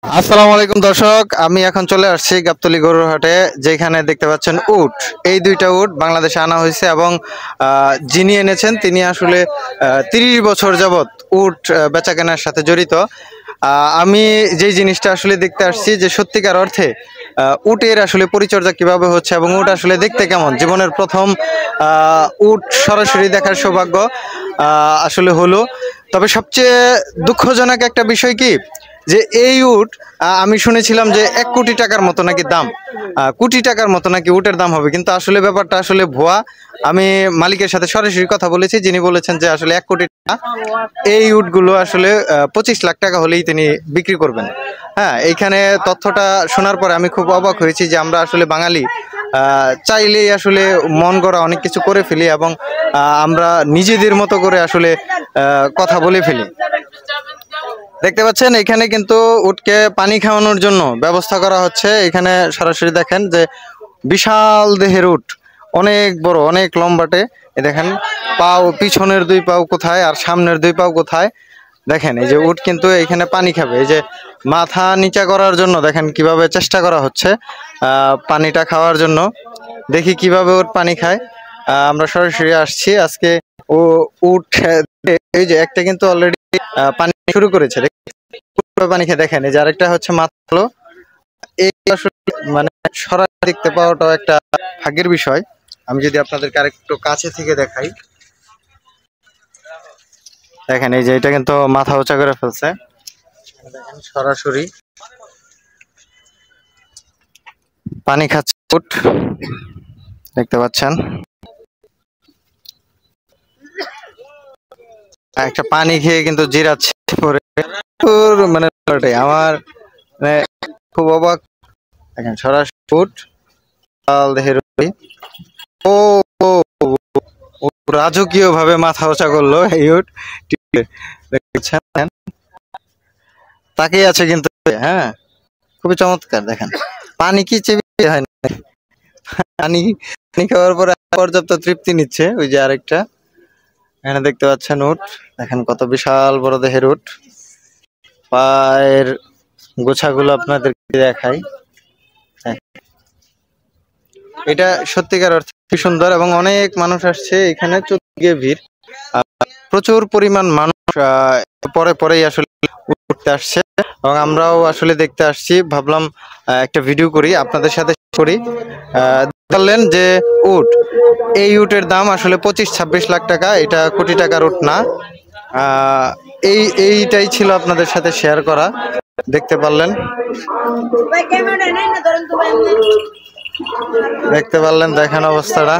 আসসালামু আলাইকুম দর্শক, আমি এখন চলে আসছি গাবতলী গরুর হাটে, যেখানে দেখতে পাচ্ছেন উট। এই দুইটা উট বাংলাদেশে আনা হয়েছে এবং যিনি এনেছেন তিনি আসলে 30 বছর যাবত উট বেচা কেনার সাথে জড়িত। আমি যেই জিনিসটা আসলে দেখতে আসছি যে সত্যিকার অর্থে উটের আসলে পরিচর্যা কিভাবে হচ্ছে এবং উট আসলে দেখতে কেমন। জীবনের প্রথম উট সরাসরি দেখার সৌভাগ্য আসলে হলো। তবে সবচেয়ে দুঃখজনক একটা বিষয় কি, যে এই উট আমি শুনেছিলাম যে 1 কোটি টাকার মতো নাকি দাম, কোটি টাকার মতো নাকি উটের দাম হবে, কিন্তু আসলে ব্যাপারটা আসলে ভুয়া। আমি মালিকের সাথে সরাসরি কথা বলেছি, যিনি বলেছেন যে আসলে 1 কোটি টাকা। এই উটগুলো আসলে 25 লাখ টাকা হলেই তিনি বিক্রি করবেন। হ্যাঁ, এইখানে তথ্যটা শোনার পরে আমি খুব অবাক হয়েছি যে আমরা আসলে বাঙালি চাইলেই আসলে মন গড়া অনেক কিছু করে ফেলি এবং আমরা নিজেদের মতো করে আসলে কথা বলে ফেলি। দেখতে পাচ্ছেন এখানে কিন্তু উটকে পানি খাওয়ানোর জন্য ব্যবস্থা করা হচ্ছে। এখানে সরাসরি দেখেন যে বিশাল দেহের উট, অনেক বড়, অনেক লম্বাটে। এই দেখেন পাও, পিছনের 2 পাও কোথায় আর সামনের 2 পাও কোথায়। দেখেন এই যে উট কিন্তু এখানে পানি খাবে। এই যে মাথা নিচা করার জন্য দেখেন কিভাবে চেষ্টা করা হচ্ছে পানিটা খাওয়ার জন্য। দেখি কিভাবে উট পানি খায়। আমরা সরাসরি আসছি আজকে। ও উট এই যে একটা কিন্তু অলরেডি পানি শুরু করেছে। পানি খেয়ে দেখেন এই যে আরেকটা হচ্ছে মাত্র। এই আসলে মানে সরাসরি দেখতে পাওয়াটাও একটা ভাগ্যের বিষয়। আমি যদি আপনাদেরকে আরেকটু কাছে থেকে দেখাই, দেখেন এই যে এটা কিন্তু মাথা উঁচা করে ফেলছে। দেখেন সরাসরি পানি খাচ্ছে উট, দেখতে পাচ্ছেন। একটা পানি খেয়ে কিন্তু জিরাচ্ছে পরে। মানে আমার মানে খুব অবাক। দেখেন সরাসরি উট, লাল দেহের উট। ও রাজকীয় ভাবে মাথা উঁচা করলো এই উট। দেখছেন তাকিয়ে আছে কিন্তু। হ্যাঁ, খুবই চমৎকার। দেখেন পানি কি চেপে হয় না, পানি পানি খাওয়ার পরে পর্যাপ্ত তৃপ্তি নিচ্ছে। ওই যে আরেকটা এখানে দেখতে পাচ্ছেন উট। দেখেন কত বিশাল বড় দেহের উট। পায়ের গোছাগুলো আপনাদেরকে দেখাই। এটা সত্যিকার অর্থে খুবই সুন্দর এবং অনেক মানুষ আসছে এখানে, চতুর্দিকে ভিড়। প্রচুর পরিমাণ মানুষ পরে পরেই আসলে উঠতে আসছে এবং আমরাও আসলে দেখতে আসছি। ভাবলাম একটা ভিডিও করি, আপনাদের সাথে করি। বললেন যে উট, এই উটের দাম আসলে 25-26 লাখ টাকা। এটা কোটি টাকার উট না। এইটাই ছিল আপনাদের সাথে শেয়ার করা। দেখতে পারলেন, দেখতে পারলেন দেখেন অবস্থাটা।